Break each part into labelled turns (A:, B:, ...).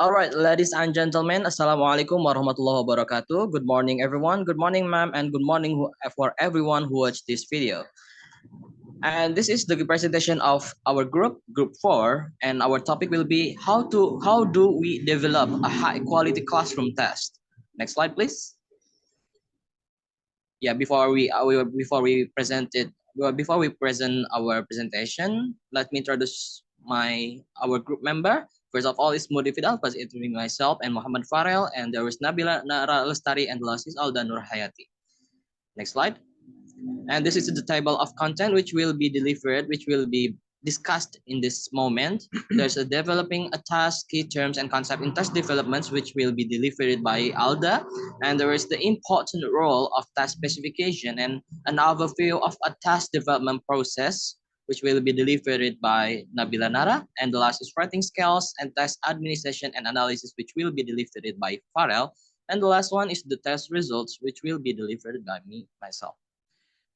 A: All right, ladies and gentlemen, Assalamualaikum warahmatullahi wabarakatuh. Good morning, everyone. Good morning, ma'am, and good morning for everyone who watched this video. And this is the presentation of our Group 4, and our topic will be how do we develop a high quality classroom test. Next slide, please. Yeah, before we present our presentation, let me introduce our group member. First of all is Mudi Fidal, plus introducing myself and Muhammad Farel, and there is Nabila Nara Lestari and the last is Alda Nur Hayati. Next slide. And this is the table of content which will be delivered, which will be discussed in this moment. There's a developing a task, key terms, and concept in task developments, which will be delivered by Alda. And there is the important role of task specification and an overview of a task development process, which will be delivered by Nabila Nara. And the last is writing skills and task administration and analysis, which will be delivered by Farel. And the last one is the test results, which will be delivered by myself.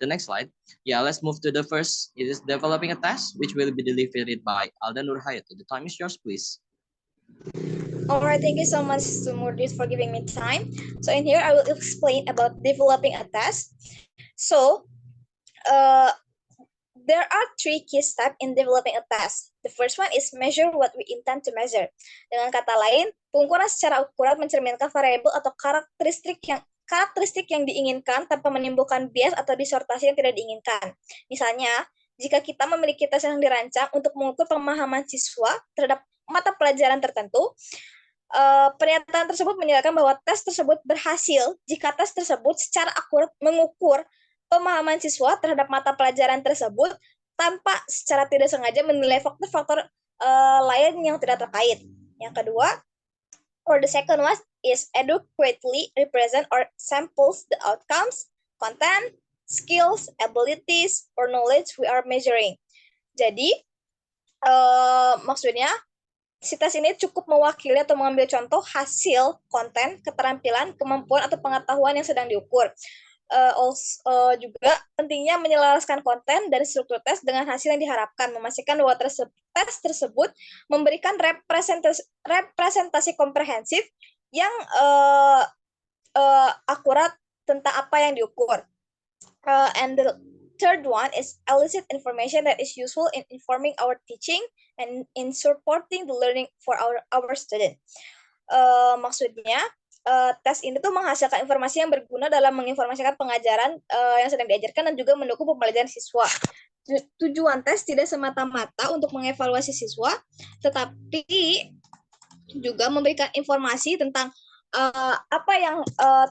A: The next slide. Yeah, let's move to the first. It is developing a task, which will be delivered by Alda Nur Hayati. The time is yours, please.
B: All right, thank you so much, Sumurdis, for giving me time. So in here, I will explain about developing a task. So uh, there are three key steps in developing a task. The first one is measure what we intend to measure. Dengan kata lain, pengukuran secara akurat mencerminkan variabel atau karakteristik yang diinginkan tanpa menimbulkan bias atau disortasi yang tidak diinginkan. Misalnya, jika kita memiliki tes yang dirancang untuk mengukur pemahaman siswa terhadap mata pelajaran tertentu, pernyataan tersebut menyatakan bahwa tes tersebut berhasil jika tes tersebut secara akurat mengukur pemahaman siswa terhadap mata pelajaran tersebut tanpa secara tidak sengaja menilai faktor-faktor lain yang tidak terkait. Yang kedua, or the second one is adequately represent or samples the outcomes, content, skills, abilities, or knowledge we are measuring. Jadi, maksudnya, si tes ini cukup mewakili atau mengambil contoh hasil, konten, keterampilan, kemampuan, atau pengetahuan yang sedang diukur. Juga pentingnya menyelaraskan konten dan struktur tes dengan hasil yang diharapkan, memastikan bahwa tes tersebut memberikan representasi komprehensif yang akurat tentang apa yang diukur. And the third one is elicit information that is useful in informing our teaching and in supporting the learning for our student. Maksudnya, tes ini tuh menghasilkan informasi yang berguna dalam menginformasikan pengajaran yang sedang diajarkan dan juga mendukung pembelajaran siswa. Tujuan tes tidak semata-mata untuk mengevaluasi siswa, tetapi juga memberikan informasi tentang apa yang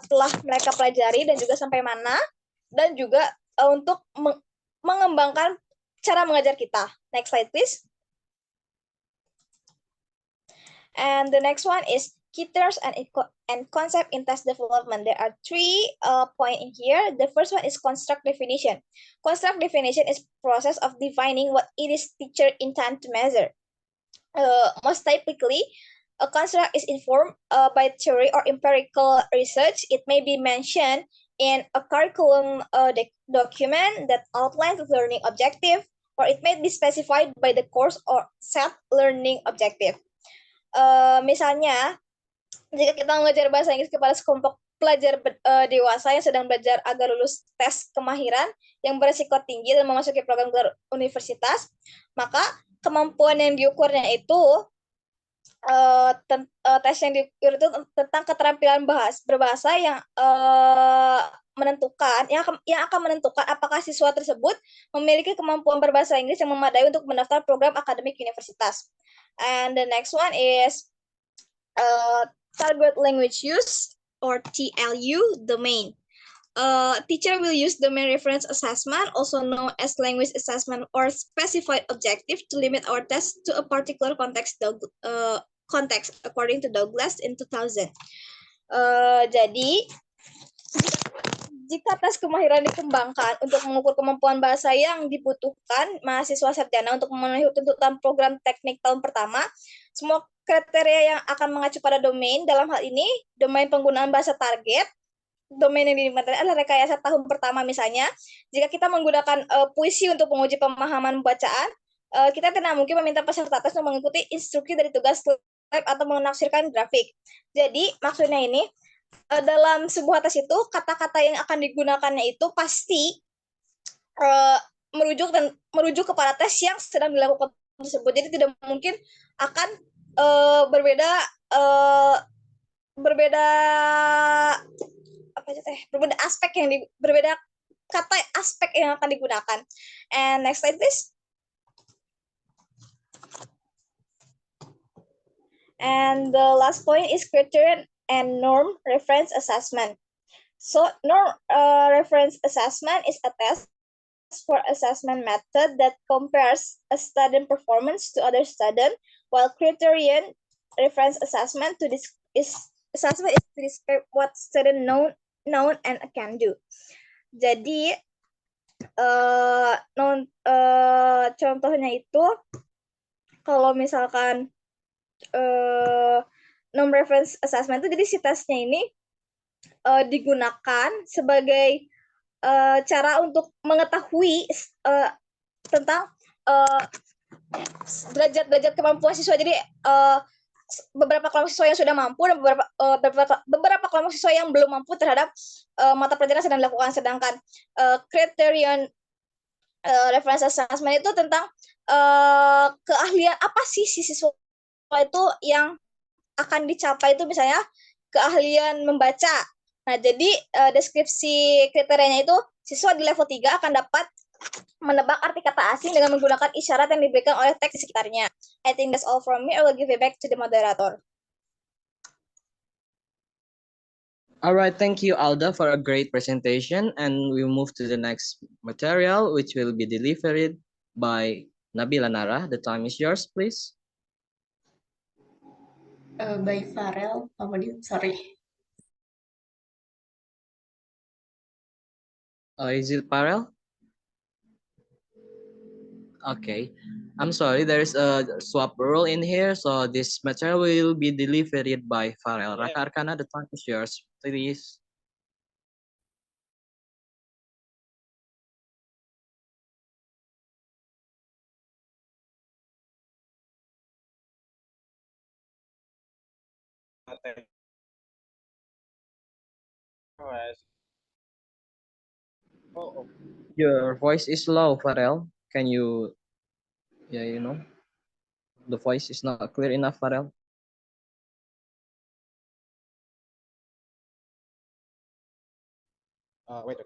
B: telah mereka pelajari dan juga sampai mana, dan juga untuk mengembangkan cara mengajar kita. Next slide, please. And the next one is key terms and concept in test development. There are three points in here. The first one is construct definition. Construct definition is process of defining what it is teacher intend to measure. Most typically, a construct is informed by theory or empirical research. It may be mentioned in a curriculum document that outlines the learning objective, or it may be specified by the course or set learning objective. Misalnya, jika kita mengajar bahasa Inggris kepada sekelompok pelajar dewasa yang sedang belajar agar lulus tes kemahiran yang berisiko tinggi dan memasuki program universitas, maka kemampuan yang diukurnya itu tes yang diukur itu tentang keterampilan berbahasa yang akan menentukan apakah siswa tersebut memiliki kemampuan berbahasa Inggris yang memadai untuk mendaftar program akademik universitas. And the next one is target language use or TLU domain. Teacher will use domain reference assessment, also known as language assessment or specified objective, to limit our test to a particular context according to Douglas in 2000. Jadi, jika tes kemahiran dikembangkan untuk mengukur kemampuan bahasa yang dibutuhkan mahasiswa sarjana untuk memenuhi tuntutan program teknik tahun pertama, semua kriteria yang akan mengacu pada domain, dalam hal ini domain penggunaan bahasa target, domain yang diminta adalah rekayasa tahun pertama. Misalnya, jika kita menggunakan puisi untuk menguji pemahaman bacaan, kita tidak mungkin meminta peserta tes untuk mengikuti instruksi dari tugas atau menafsirkan grafik. Jadi maksudnya ini dalam sebuah tes itu kata-kata yang akan digunakannya itu pasti merujuk kepada tes yang sedang dilakukan tersebut. Jadi tidak mungkin akan berbeda berbeda apa teh berbeda aspek yang berbeda kata aspek yang akan digunakan. And next slide please. And the last point is criterion and norm reference assessment. So norm reference assessment is a test for assessment method that compares a student performance to other student, while criterion reference assessment to this is assessment is to describe what student known and can do. Jadi contohnya itu kalau misalkan norm reference assessment itu jadi si tesnya ini digunakan sebagai cara untuk mengetahui tentang derajat kemampuan siswa. Jadi beberapa kelompok siswa yang sudah mampu dan beberapa kelompok siswa yang belum mampu terhadap mata pelajaran sedang dilakukan. Sedangkan criterion reference assessment itu tentang keahlian apa sih si siswa itu yang akan dicapai, itu misalnya keahlian membaca. Nah, jadi deskripsi kriterianya itu siswa di level 3 akan dapat menebak arti kata asing dengan menggunakan isyarat yang diberikan oleh teks di sekitarnya. I think that's all from me. I will give it back to the moderator.
A: All right, thank you, Alda, for a great presentation. And we move to the next material, which will be delivered by Nabila Nara. The time is yours, please.
C: By Farel, sorry.
A: Is it Farel? Okay, I'm sorry, there is a swap rule in here, so this material will be delivered by Farel. Raka Arkana, the time is yours, please. Your voice is low, Farel. Can you, the voice is not clear enough, Farel.
D: Wait.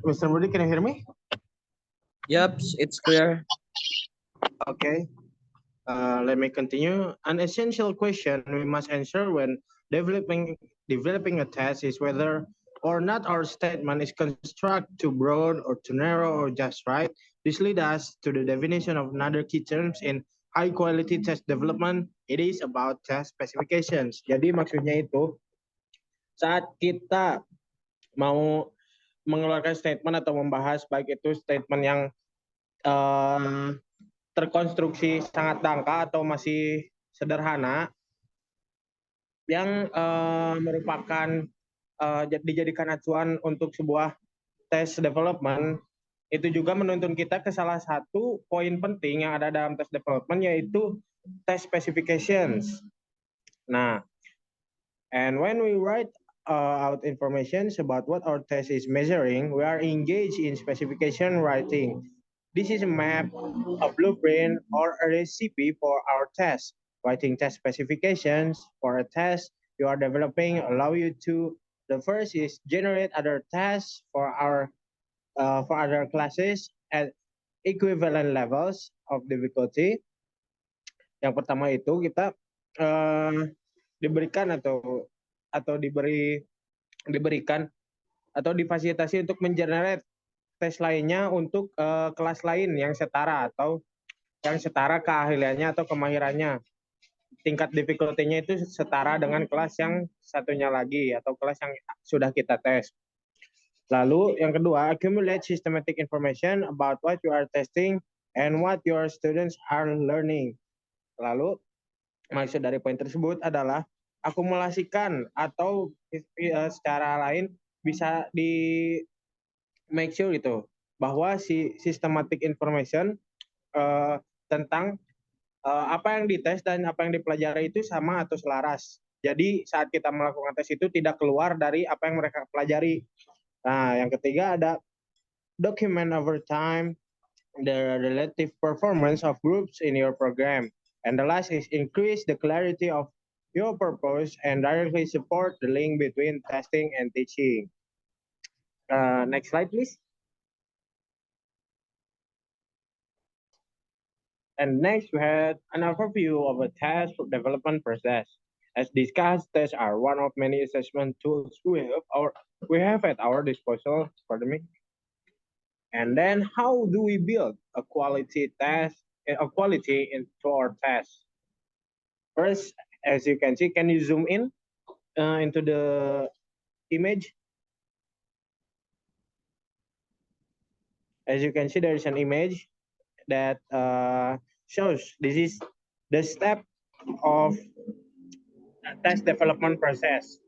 D: Mr. Moody, can you hear me?
A: Yep, it's clear.
D: Okay. Let me continue. An essential question we must answer when developing a test is whether or not our statement is constructed too broad or too narrow or just right. This leads us to the definition of another key terms in high quality test development. It is about test specifications. Jadi maksudnya itu saat kita mau mengeluarkan statement atau membahas baik itu statement yang terkonstruksi sangat dangkal atau masih sederhana yang merupakan dijadikan acuan untuk sebuah tes development, itu juga menuntun kita ke salah satu poin penting yang ada dalam tes development, yaitu test specifications. Nah, and when we write out information about what our test is measuring, we are engaged in specification writing. This is a map, a blueprint, or a recipe for our test. Writing test specifications for a test you are developing allow you to, the first is generate other tests for other classes at equivalent levels of difficulty. Yang pertama itu kita diberikan atau difasilitasi untuk mengenerate tes lainnya untuk kelas lain yang setara atau yang setara keahliannya atau kemahirannya. Tingkat difficulty-nya itu setara dengan kelas yang satunya lagi atau kelas yang sudah kita tes. Lalu yang kedua, accumulate systematic information about what you are testing and what your students are learning. Lalu maksud dari poin tersebut adalah akumulasikan atau secara lain bisa make sure itu bahwa si systematic information tentang apa yang dites dan apa yang dipelajari itu sama atau selaras. Jadi saat kita melakukan tes itu tidak keluar dari apa yang mereka pelajari. Nah, yang ketiga ada document over time the relative performance of groups in your program. And the last is increase the clarity of your purpose and directly support the link between testing and teaching. Next slide, please. And next, we had an overview of a test development process. As discussed, tests are one of many assessment tools we have at our disposal. Pardon me. And then, how do we build a quality into our test? First, as you can see, can you zoom in into the image? As you can see, there is an image that shows this is the step of test development process.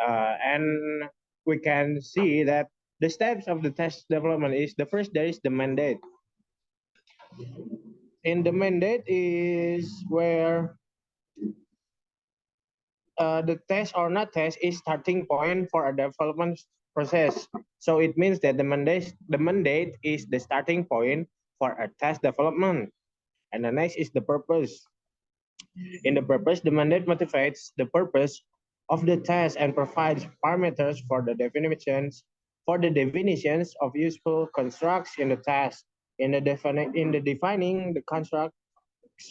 D: And we can see that the steps of the test development is the first, there is the mandate. In the mandate is where the test or not test is starting point for a development process. So it means that the mandate is the starting point for a test development. And the next is the purpose. In the purpose, the mandate motivates the purpose of the test and provides parameters for the definitions of useful constructs in the test. In the defining the constructs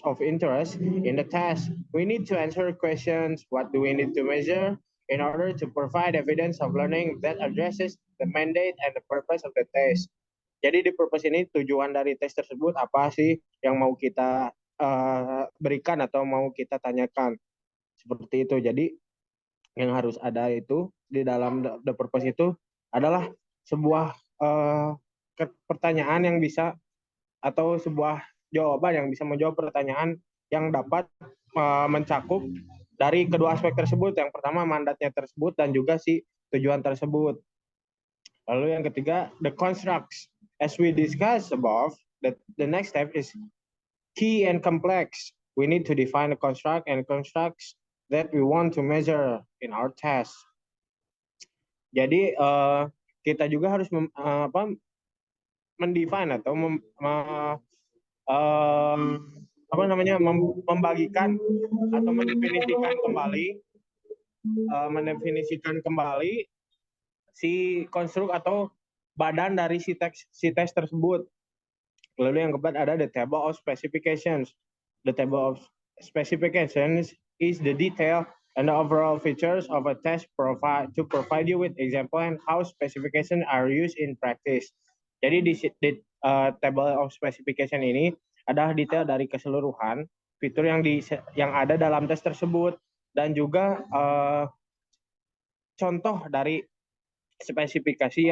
D: of interest in the test, we need to answer questions: what do we need to measure in order to provide evidence of learning that addresses the mandate and the purpose of the test. Jadi di purpose ini tujuan dari tes tersebut apa sih yang mau kita berikan atau mau kita tanyakan, seperti itu. Jadi yang harus ada itu di dalam the purpose itu adalah sebuah pertanyaan yang bisa atau sebuah jawaban yang bisa menjawab pertanyaan yang dapat mencakup dari kedua aspek tersebut. Yang pertama mandatnya tersebut dan juga si tujuan tersebut. Lalu yang ketiga the constructs. As we discussed above, the next step is key and complex. We need to define a construct and constructs that we want to measure in our test. Jadi kita juga harus mendefine atau membagikan atau mendefinisikan kembali si konstruk atau badan dari si tes tersebut. Lalu yang keempat ada the table of specifications. The table of specifications is the detail and the overall features of a test to provide you with example and how specifications are used in practice. Jadi di table of specification ini adalah detail dari keseluruhan fitur yang ada dalam tes tersebut dan juga contoh dari spesifikasi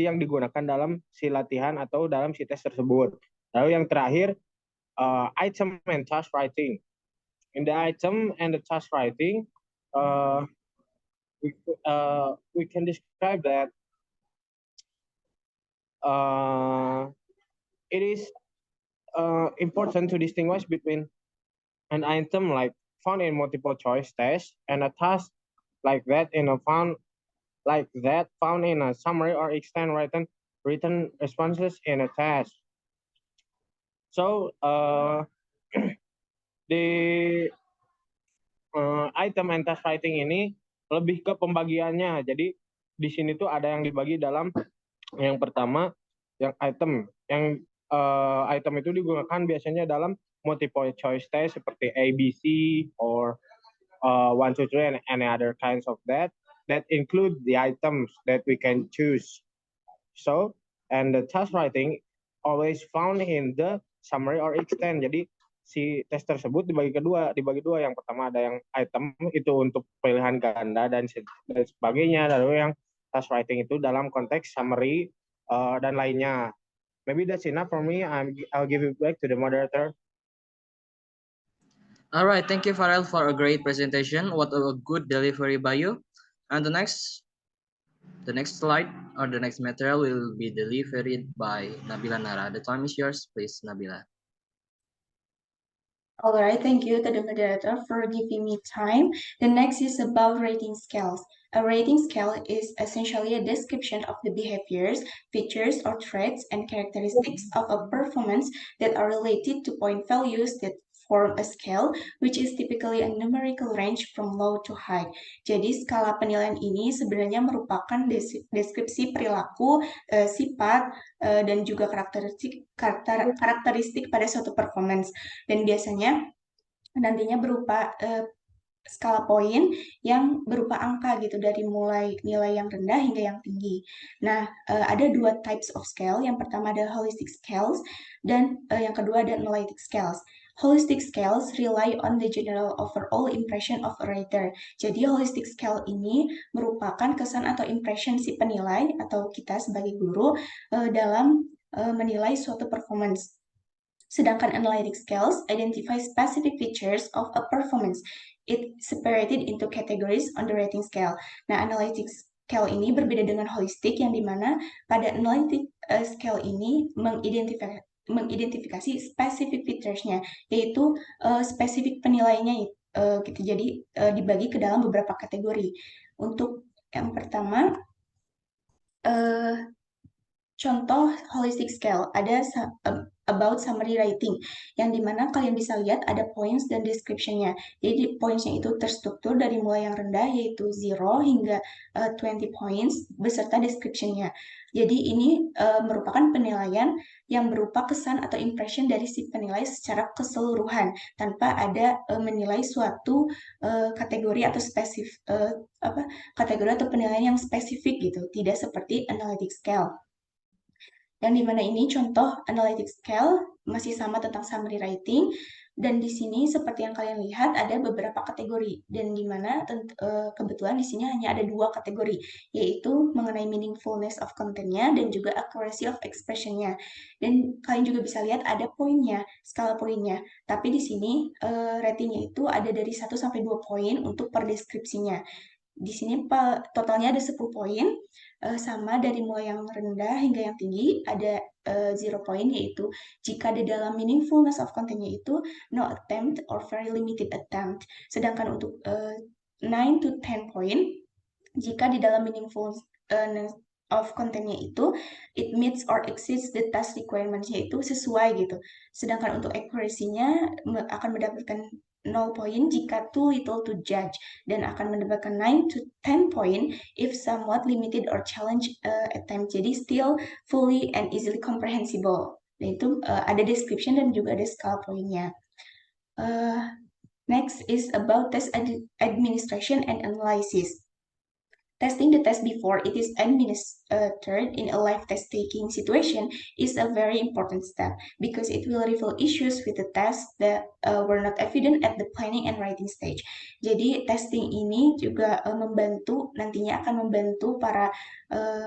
D: yang digunakan dalam si latihan atau dalam si tes tersebut. Lalu yang terakhir item and task writing. In the item and the task writing, we can describe that it is important to distinguish between an item like found in multiple choice test and a task like that found in a summary or extend written responses in a test. So the item and task writing ini lebih ke pembagiannya. Jadi di sini tuh ada yang dibagi dalam yang pertama yang item itu digunakan biasanya dalam multiple choice test seperti ABC or 1, 2, 3 and any other kinds of that include the items that we can choose. So, and the task writing always found in the summary or extend. Jadi si tes tersebut dibagi dua. Yang pertama ada yang item itu untuk pilihan ganda dan sebagainya. Lalu yang task writing itu dalam konteks summary dan lainnya. Maybe that's enough for me. I'll give it back to the moderator.
A: All right, thank you, Farel, for a great presentation. What a good delivery by you. And the next The next slide or the next material will be delivered by Nabila Nara. The time is yours, please, Nabila.
C: All right, thank you to the moderator for giving me time. The next is about rating scales. A rating scale is essentially a description of the behaviors, features, or traits and characteristics of a performance that are related to point values that form a scale, which is typically a numerical range from low to high. Jadi, skala penilaian ini sebenarnya merupakan deskripsi perilaku, sifat, dan juga karakteristik pada suatu performance. Dan biasanya nantinya berupa skala poin yang berupa angka gitu dari mulai nilai yang rendah hingga yang tinggi. Nah, ada dua types of scale. Yang pertama adalah holistic scales dan yang kedua ada analytic scales. Holistic scales rely on the general overall impression of a writer. Jadi holistic scale ini merupakan kesan atau impression si penilai atau kita sebagai guru dalam menilai suatu performance. Sedangkan analytic scales identify specific features of a performance. It separated into categories on the rating scale. Nah, analytic scale ini berbeda dengan holistic yang dimana pada analytic scale ini mengidentifikasi specific features-nya, yaitu spesifik penilaiannya gitu. Jadi dibagi ke dalam beberapa kategori. Untuk yang pertama, contoh holistic scale ada about summary writing, yang dimana kalian bisa lihat ada points dan description-nya. Jadi points-nya itu terstruktur dari mulai yang rendah yaitu 0 hingga 20 points beserta description-nya. Jadi ini merupakan penilaian yang berupa kesan atau impression dari si penilai secara keseluruhan tanpa ada menilai suatu kategori atau kategori atau penilaian yang spesifik gitu, tidak seperti analytic scale. Yang dimana ini contoh analytic scale masih sama tentang summary writing, dan di sini seperti yang kalian lihat ada beberapa kategori, dan dimana kebetulan di sini hanya ada dua kategori, yaitu mengenai meaningfulness of content-nya dan juga accuracy of expression-nya. Dan kalian juga bisa lihat ada poinnya, skala poinnya, tapi di sini ratingnya itu ada dari 1 sampai 2 poin untuk per deskripsinya. Di sini totalnya ada 10 poin, sama dari mulai yang rendah hingga yang tinggi ada 0 poin, yaitu jika di dalam meaningfulness of content-nya itu no attempt or very limited attempt. Sedangkan untuk 9 to 10 poin, jika di dalam meaningfulness of content-nya itu it meets or exceeds the task requirements-nya itu sesuai gitu. Sedangkan untuk accuracy-nya akan mendapatkan 0 poin jika too little to judge, dan akan mendapatkan 9 to 10 poin if somewhat limited or challenge attempt. Jadi still fully and easily comprehensible. Dan itu ada description dan juga ada skala poinnya. Next is about test administration and analysis. Testing the test before it is administered in a live test-taking situation is a very important step because it will reveal issues with the test that were not evident at the planning and writing stage. Jadi testing ini juga nantinya akan membantu para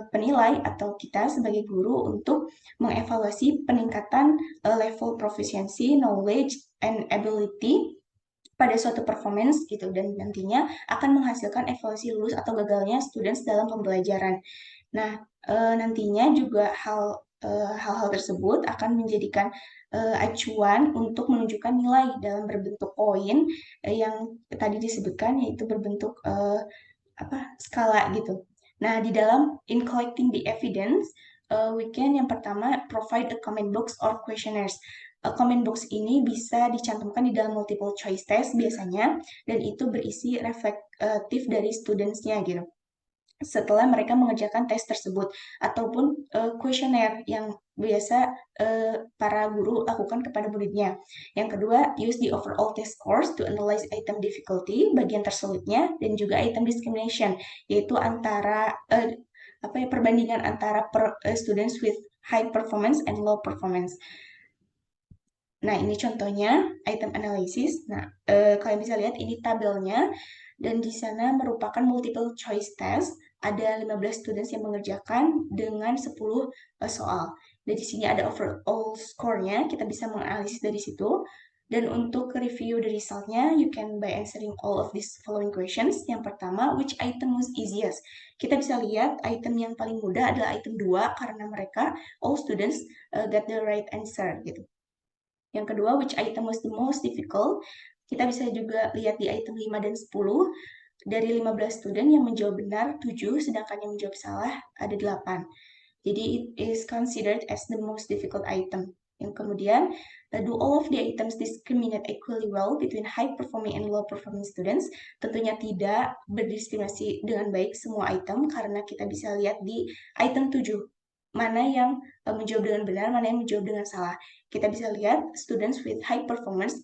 C: penilai atau kita sebagai guru untuk mengevaluasi peningkatan level proficiency, knowledge, and ability pada suatu performance gitu, dan nantinya akan menghasilkan evaluasi lulus atau gagalnya students dalam pembelajaran. Nah, nantinya juga hal-hal tersebut akan menjadikan acuan untuk menunjukkan nilai dalam berbentuk poin yang tadi disebutkan, yaitu berbentuk skala gitu. Nah, di dalam in collecting the evidence, we can yang pertama provide a comment box or questionnaires. Comment box ini bisa dicantumkan di dalam multiple choice test biasanya, dan itu berisi reflektif dari students-nya gitu setelah mereka mengerjakan tes tersebut, ataupun kuesioner yang biasa para guru lakukan kepada muridnya. Yang kedua, use the overall test scores to analyze item difficulty, bagian tersulitnya, dan juga item discrimination, yaitu antara perbandingan antara students with high performance and low performance. Nah, ini contohnya item analysis. Nah, kalian bisa lihat ini tabelnya, dan di sana merupakan multiple choice test. Ada 15 students yang mengerjakan dengan 10 soal. Dan di sini ada overall score-nya, kita bisa menganalisis dari situ. Dan untuk review the resultnya, you can by answering all of these following questions. Yang pertama, which item was easiest? Kita bisa lihat item yang paling mudah adalah item 2 karena mereka, all students, get the right answer gitu. Yang kedua, which item was the most difficult? Kita bisa juga lihat di item 5 dan 10. Dari 15 student yang menjawab benar 7, sedangkan yang menjawab salah ada 8. Jadi it is considered as the most difficult item. Yang kemudian, do all of the items discriminate equally well between high performing and low performing students? Tentunya tidak berdiskriminasi dengan baik semua item karena kita bisa lihat di item 7 mana yang menjawab dengan benar, mana yang menjawab dengan salah. Kita bisa lihat students with high performance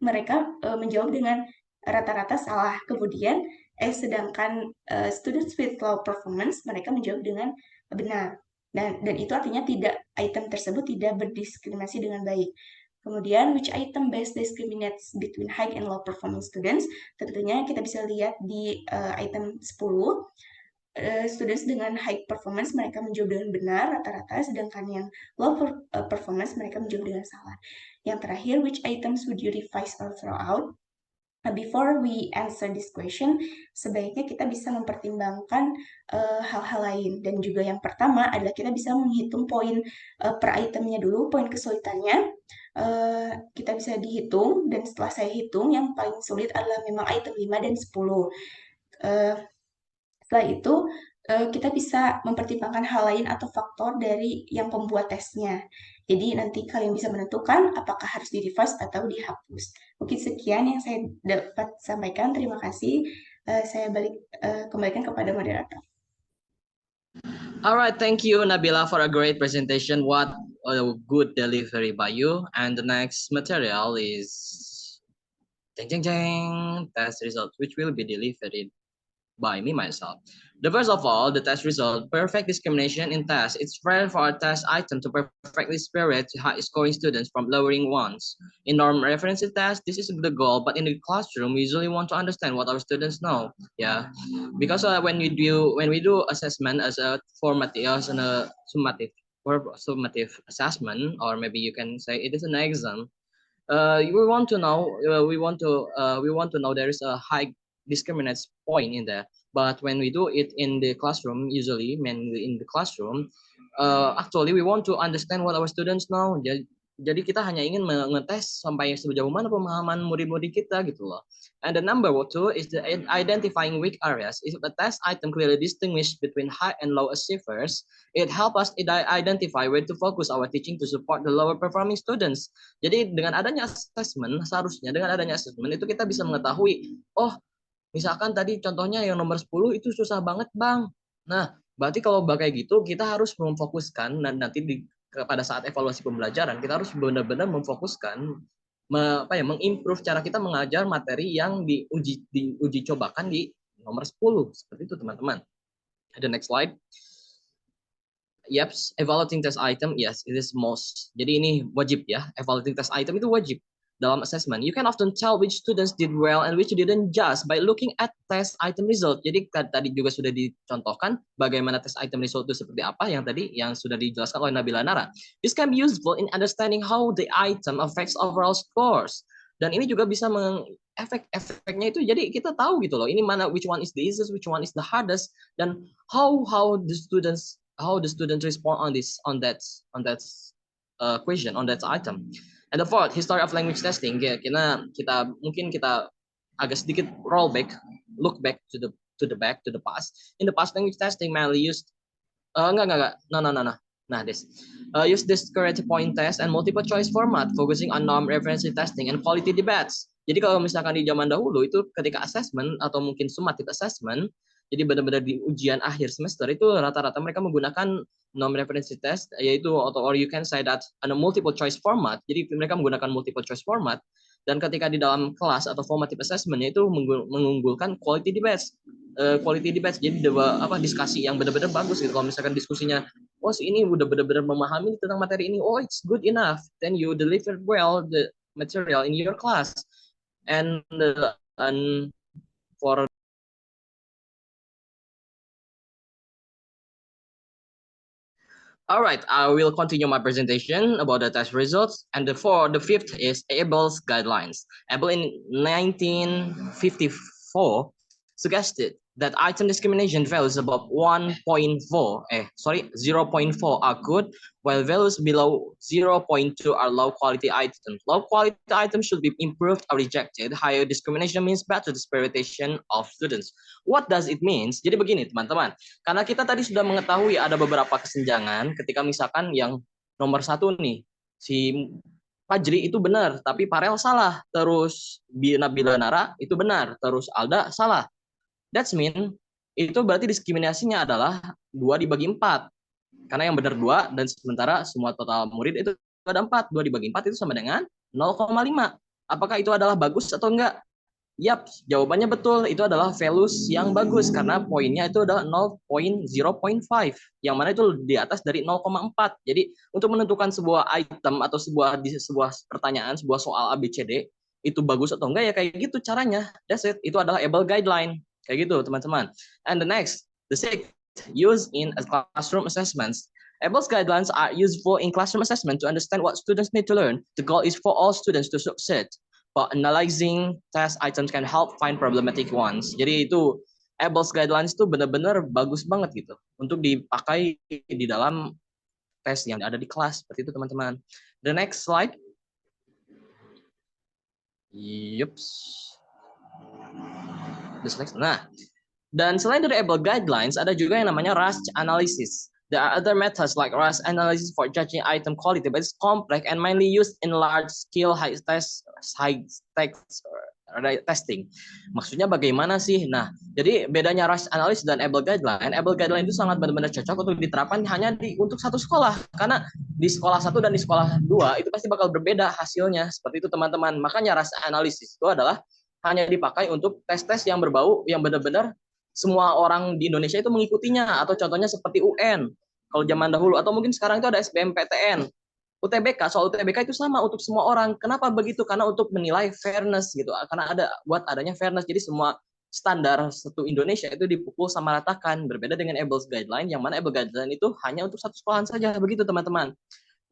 C: mereka menjawab dengan rata-rata salah. Kemudian sedangkan students with low performance mereka menjawab dengan benar. Dan itu artinya item tersebut tidak berdiskriminasi dengan baik. Kemudian, which item best discriminates between high and low performing students? Tentunya kita bisa lihat di item 10. Students dengan high performance mereka menjawab dengan benar rata-rata, sedangkan yang low performance mereka menjawab dengan salah. Yang terakhir, which items would you revise or throw out? Before we answer this question, sebaiknya kita bisa mempertimbangkan hal-hal lain. Dan juga yang pertama adalah kita bisa menghitung poin per itemnya dulu, poin kesulitannya. Kita bisa dihitung, dan setelah saya hitung, yang paling sulit adalah memang item 5 dan 10. Setelah itu, kita bisa mempertimbangkan hal lain atau faktor dari yang pembuat tesnya. Jadi nanti kalian bisa menentukan apakah harus di-revise atau dihapus. Mungkin sekian yang saya dapat sampaikan. Terima kasih. Saya kembalikan kepada moderator.
A: All right, thank you, Nabila, for a great presentation. What a good delivery by you. And the next material is test result, which will be delivered by me myself. The first of all, the test result, perfect discrimination in test. It's rare for a test item to perfectly separate high scoring students from lowering ones. In norm reference test, this is the goal, but in the classroom, we usually want to understand what our students know. Yeah, because when we do assessment as a summative assessment, or maybe you can say it is an exam. We want to know there is a high discriminate point in there. But when we do it in the classroom, usually mainly in the classroom, actually we want to understand what our students know. Jadi kita hanya ingin mengetes sampai sejauh mana pemahaman murid-murid kita gitu loh. And the number 2 is the identifying weak areas. If a test item clearly distinguish between high and low achievers, it help us identify where to focus our teaching to support the lower performing students. Jadi dengan adanya assessment, seharusnya dengan adanya assessment itu kita bisa mengetahui, oh misalkan tadi contohnya yang nomor 10 itu susah banget Bang. Nah, berarti kalau kayak gitu kita harus memfokuskan dan nanti pada saat evaluasi pembelajaran kita harus benar-benar memfokuskan mengimprove cara kita mengajar materi yang diuji cobakan di nomor 10. Seperti itu teman-teman. The next slide. Yep, evaluating test item, yes, it is most. Jadi ini wajib ya, evaluating test item itu wajib dalam assessment. You can often tell which students did well and which didn't just by looking at test item result. Jadi tadi juga sudah dicontohkan bagaimana test item result itu seperti apa yang sudah dijelaskan oleh Nabila Nara. This can be useful in understanding how the item affects overall scores. Dan ini juga bisa efeknya itu jadi kita tahu gitu loh. Ini mana which one is the easiest, which one is the hardest, dan how the students respond on that question, on that item. And the fourth, history of language testing. Kita agak sedikit look back to the past. In the past, language testing mainly used use discrete point test and multiple choice format, focusing on norm reference testing and quality debates. Jadi kalau misalkan di zaman dahulu itu ketika assessment atau mungkin summative assessment, jadi benar-benar di ujian akhir semester itu rata-rata mereka menggunakan norm reference test, yaitu or you can say that a multiple choice format. Jadi mereka menggunakan multiple choice format, dan ketika di dalam kelas atau formative assessment itu mengunggulkan quality debates. Jadi diskusi yang benar-benar bagus gitu. Kalau misalkan diskusinya, oh si ini udah benar-benar memahami tentang materi ini, oh it's good enough, then you deliver well the material in your class. And for All right, I will continue my presentation about the test results. And the fifth is Abel's guidelines. Abel in 1954 suggested that item discrimination values above 0.4 are good, while values below 0.2 are low quality items. Low quality items should be improved or rejected. Higher discrimination means better discrimination of students. What does it mean? Jadi begini teman-teman, karena kita tadi sudah mengetahui ada beberapa kesenjangan ketika misalkan yang nomor satu nih, si Fajri itu benar, tapi Parel salah. Terus Nabila Nara itu benar, terus Alda salah. That's mean itu berarti diskriminasinya adalah 2 dibagi 4. Karena yang benar 2 dan sementara semua total murid itu ada 4. 2 dibagi 4 itu sama dengan 0,5. Apakah itu adalah bagus atau enggak? Yap, jawabannya betul. Itu adalah values yang bagus karena poinnya itu adalah 0.0.5 yang mana itu di atas dari 0,4. Jadi untuk menentukan sebuah item atau sebuah pertanyaan, sebuah soal ABCD itu bagus atau enggak ya kayak gitu caranya. That's it. Itu adalah Abel guideline. Kayak gitu, teman-teman. And the sixth, used in classroom assessments. Abel's guidelines are useful in classroom assessment to understand what students need to learn. The goal is for all students to succeed. But analyzing test items can help find problematic ones. Jadi itu Abel's guidelines itu benar-benar bagus banget gitu untuk dipakai di dalam tes yang ada di kelas. Seperti itu, teman-teman. The next slide. Yups. Nah, dan selain dari Abel guidelines, ada juga yang namanya RAS analysis. There are other methods like RAS analysis for judging item quality, but it's complex and mainly used in large-scale high-stakes testing. Maksudnya bagaimana sih? Nah, jadi bedanya RAS analysis dan Abel guideline itu sangat benar-benar cocok untuk diterapkan hanya untuk satu sekolah. Karena di sekolah 1 dan di sekolah 2 itu pasti bakal berbeda hasilnya. Seperti itu, teman-teman. Makanya RAS analysis itu adalah hanya dipakai untuk tes-tes yang berbau, yang benar-benar semua orang di Indonesia itu mengikutinya. Atau contohnya seperti UN, kalau zaman dahulu. Atau mungkin sekarang itu ada SBMPTN. UTBK, soal UTBK itu sama untuk semua orang. Kenapa begitu? Karena untuk menilai fairness gitu. Karena buat adanya fairness. Jadi semua standar satu Indonesia itu dipukul sama ratakan. Berbeda dengan Abel's guideline, yang mana Abel guideline itu hanya untuk satu sekolahan saja. Begitu, teman-teman.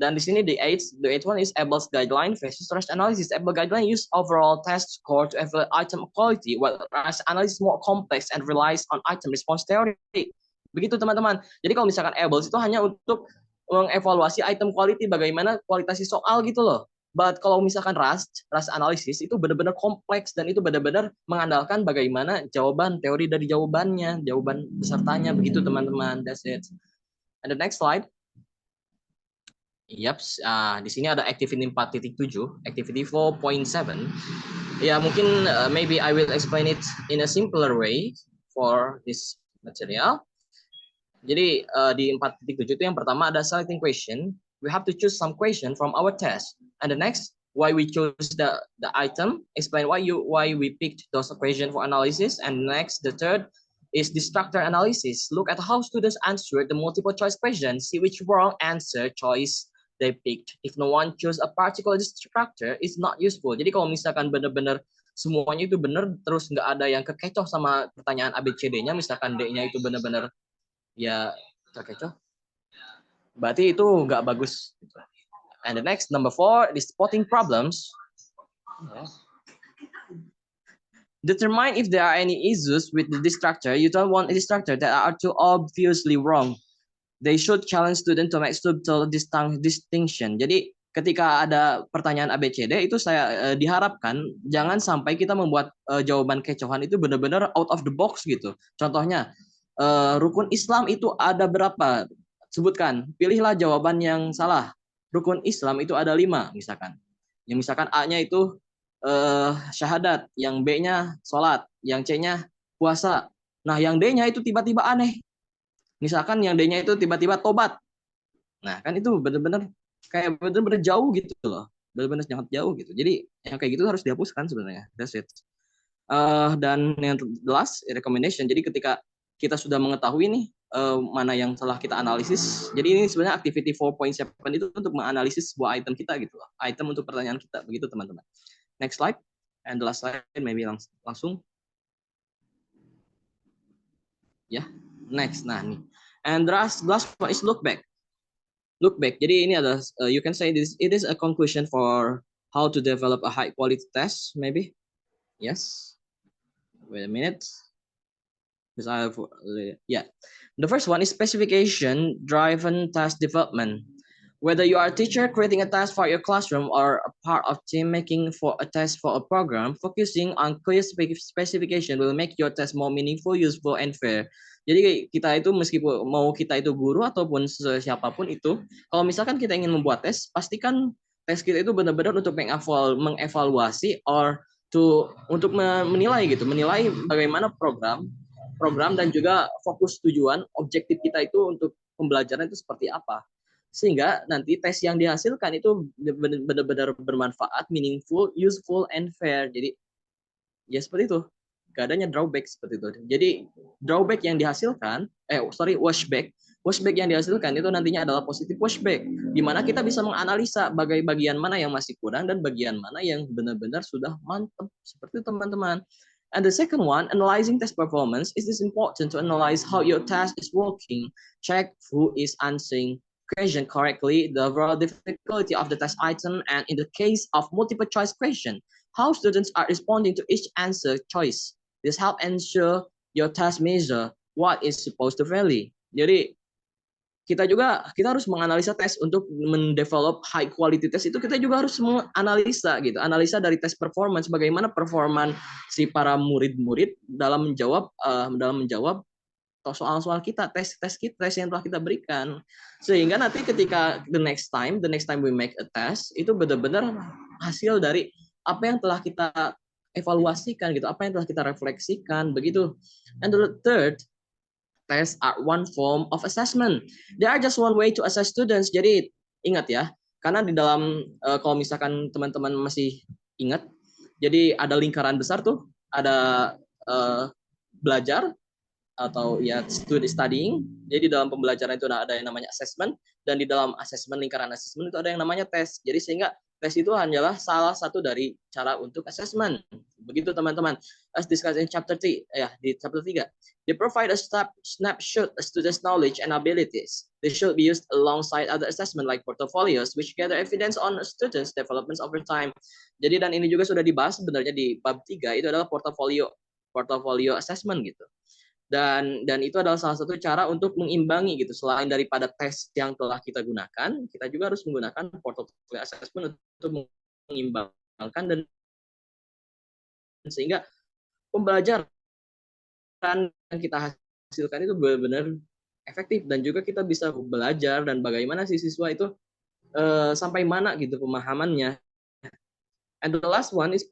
A: Dan di sini the eighth one is Abel's guideline versus RAS analysis. Abel guideline use overall test score to evaluate item quality, while RAS analysis more complex and relies on item response theory. Begitu, teman-teman. Jadi kalau misalkan Abel's itu hanya untuk mengevaluasi item quality, bagaimana kualitas soal gitu loh. But kalau misalkan RAS analysis itu benar-benar kompleks dan itu benar-benar mengandalkan bagaimana jawaban, teori dari jawabannya, jawaban pesertanya. Begitu, teman-teman. That's it. And the next slide. Yap, di sini ada activity 4.7, activity 4.7. Ya, mungkin maybe I will explain it in a simpler way for this material. Jadi di 4.7 itu yang pertama ada selecting question. We have to choose some question from our test. And the next, why we choose the item, explain why we picked those question for analysis. And next, the third is the structure analysis. Look at how students answered the multiple choice question. See which wrong answer choice they picked. If no one choose a particular structure, it's not useful. Jadi kalau misalkan benar-benar semuanya itu benar, terus nggak ada yang kekecoh sama pertanyaan ABCD-nya, misalkan D-nya itu benar-benar ya terkecoh, berarti itu nggak bagus. And the next, number 4, is spotting problems. Determine if there are any issues with the structure. You don't want a structure that are too obviously wrong. They should challenge student to make subtle distinction. Jadi ketika ada pertanyaan ABCD itu saya diharapkan jangan sampai kita membuat jawaban kecohan itu benar-benar out of the box gitu. Contohnya rukun Islam itu ada berapa? Sebutkan. Pilihlah jawaban yang salah. Rukun Islam itu ada 5 misalkan. Yang misalkan A-nya itu syahadat, yang B-nya sholat, yang C-nya puasa. Nah, yang D-nya itu tiba-tiba aneh. Misalkan yang D-nya itu tiba-tiba tobat. Nah, kan itu benar-benar kayak benar-benar jauh gitu loh. Benar-benar sangat jauh gitu. Jadi yang kayak gitu harus dihapuskan sebenarnya. That's it. Dan yang last, recommendation. Jadi ketika kita sudah mengetahui nih mana yang telah kita analisis. Jadi ini sebenarnya activity 4.7 itu untuk menganalisis sebuah item kita gitu loh. Item untuk pertanyaan kita. Begitu, teman-teman. Next slide. And the last slide maybe langsung. Ya. Next, nah nih. And the last one is look back. look back. Jadi ini adalah you can say this it is a conclusion for how to develop a high quality test maybe. Yes. Wait a minute. Because I have, yeah. The first one is specification driven task development. Whether you are a teacher creating a task for your classroom or a part of team making for a test for a program, focusing on clear specification will make your test more meaningful, useful, and fair. Jadi kita itu meskipun mau kita itu guru ataupun siapapun itu, kalau misalkan kita ingin membuat tes, pastikan tes kita itu benar-benar untuk mengevaluasi or untuk menilai gitu, menilai bagaimana program dan juga fokus tujuan objektif kita itu untuk pembelajaran itu seperti apa, sehingga nanti tes yang dihasilkan itu benar-benar bermanfaat, meaningful, useful, and fair. Jadi ya seperti itu, gak adanya drawback seperti itu. Jadi drawback yang dihasilkan washback yang dihasilkan itu nantinya adalah positif washback, di mana kita bisa menganalisa bagian mana yang masih kurang dan bagian mana yang benar-benar sudah mantap seperti itu teman-teman. And the second one, analyzing test performance. It is important to analyze how your test is working. Check who is answering question correctly, the overall difficulty of the test item, and in the case of multiple choice question, how students are responding to each answer choice. This help ensure your test measure what is supposed to value. Jadi kita harus menganalisa tes untuk mendevelop high quality test, itu kita juga harus menganalisa gitu, analisa dari tes performance, bagaimana performan si para murid-murid dalam menjawab soal-soal kita, tes yang telah kita berikan, sehingga nanti ketika the next time we make a test itu benar-benar hasil dari apa yang telah kita evaluasikan gitu, apa yang telah kita refleksikan begitu. And the third, tests are one form of assessment. They are just one way to assess students. Jadi ingat ya, karena di dalam kalau misalkan teman-teman masih ingat, jadi ada lingkaran besar tuh, ada belajar atau ya studying. Jadi dalam pembelajaran itu ada yang namanya assessment, dan di dalam lingkaran assessment itu ada yang namanya tes. Jadi sehingga tes itu hanyalah salah satu dari cara untuk assessment. Begitu teman-teman. As discussed in chapter 3, di chapter 3. They provide a snapshot of students' knowledge and abilities. They should be used alongside other assessment like portfolios, which gather evidence on students' developments over time. Jadi dan ini juga sudah dibahas sebenarnya di bab 3, itu adalah portfolio assessment gitu. Dan itu adalah salah satu cara untuk mengimbangi gitu, selain daripada tes yang telah kita gunakan, kita juga harus menggunakan portfolio assessment untuk mengimbangkan dan sehingga pembelajaran yang kita hasilkan itu benar-benar efektif, dan juga kita bisa belajar dan bagaimana si siswa itu sampai mana gitu pemahamannya. And the last one is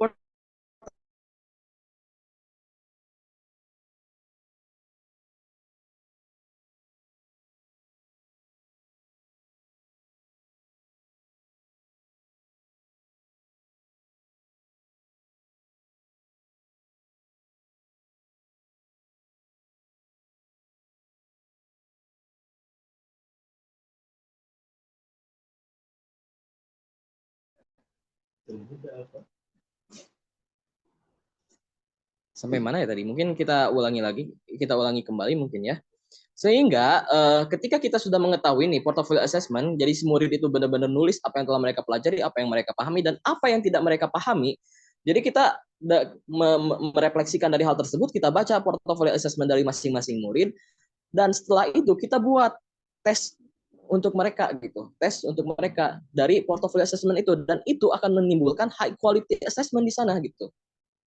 A: sampai mana ya tadi? Mungkin kita ulangi kembali mungkin ya. Sehingga ketika kita sudah mengetahui nih portfolio assessment, jadi si murid itu benar-benar nulis apa yang telah mereka pelajari, apa yang mereka pahami, dan apa yang tidak mereka pahami. Jadi kita merefleksikan dari hal tersebut, kita baca portfolio assessment dari masing-masing murid, dan setelah itu kita buat tes untuk mereka gitu, tes untuk mereka dari portfolio assessment itu, dan itu akan menimbulkan high quality assessment di sana gitu.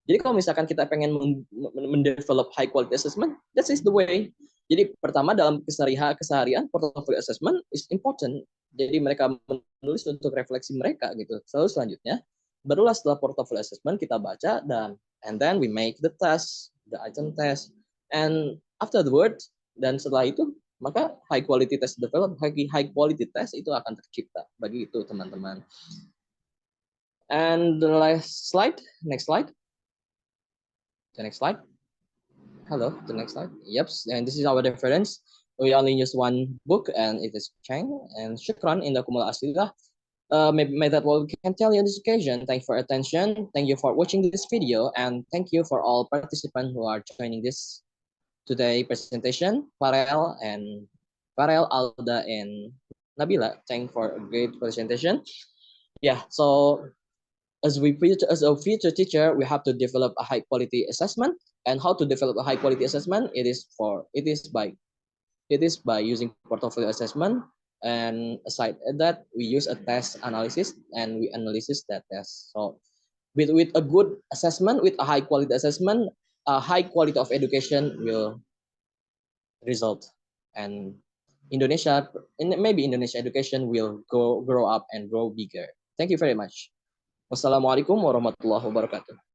A: Jadi kalau misalkan kita pengen mendevelop high quality assessment, that is the way. Jadi pertama dalam keseharian portfolio assessment is important. Jadi mereka menulis untuk refleksi mereka gitu. Lalu selanjutnya, barulah setelah portfolio assessment kita baca and then we make the test, the item test, and after the word, dan setelah itu maka high quality test itu akan tercipta. Bagi itu teman-teman. And the next slide. The next slide. Hello, the next slide. Yep, and this is our reference. We only use one book, and it is Chang and Shukran in the Kumula Asila. May that what we can tell you on this occasion. Thank you for attention. Thank you for watching this video, and thank you for all participants who are joining this today presentation. Farel, Alda, and Nabila, thanks for a great presentation. Yeah, so as a future teacher, we have to develop a high quality assessment. And how to develop a high quality assessment? It is by using portfolio assessment. And aside that, we use a test analysis and we analysis that test. So with a good assessment, with a high quality assessment, a high quality of education will result. And maybe Indonesia education will grow up and grow bigger. Thank you very much. Wassalamualaikum warahmatullahi wabarakatuh.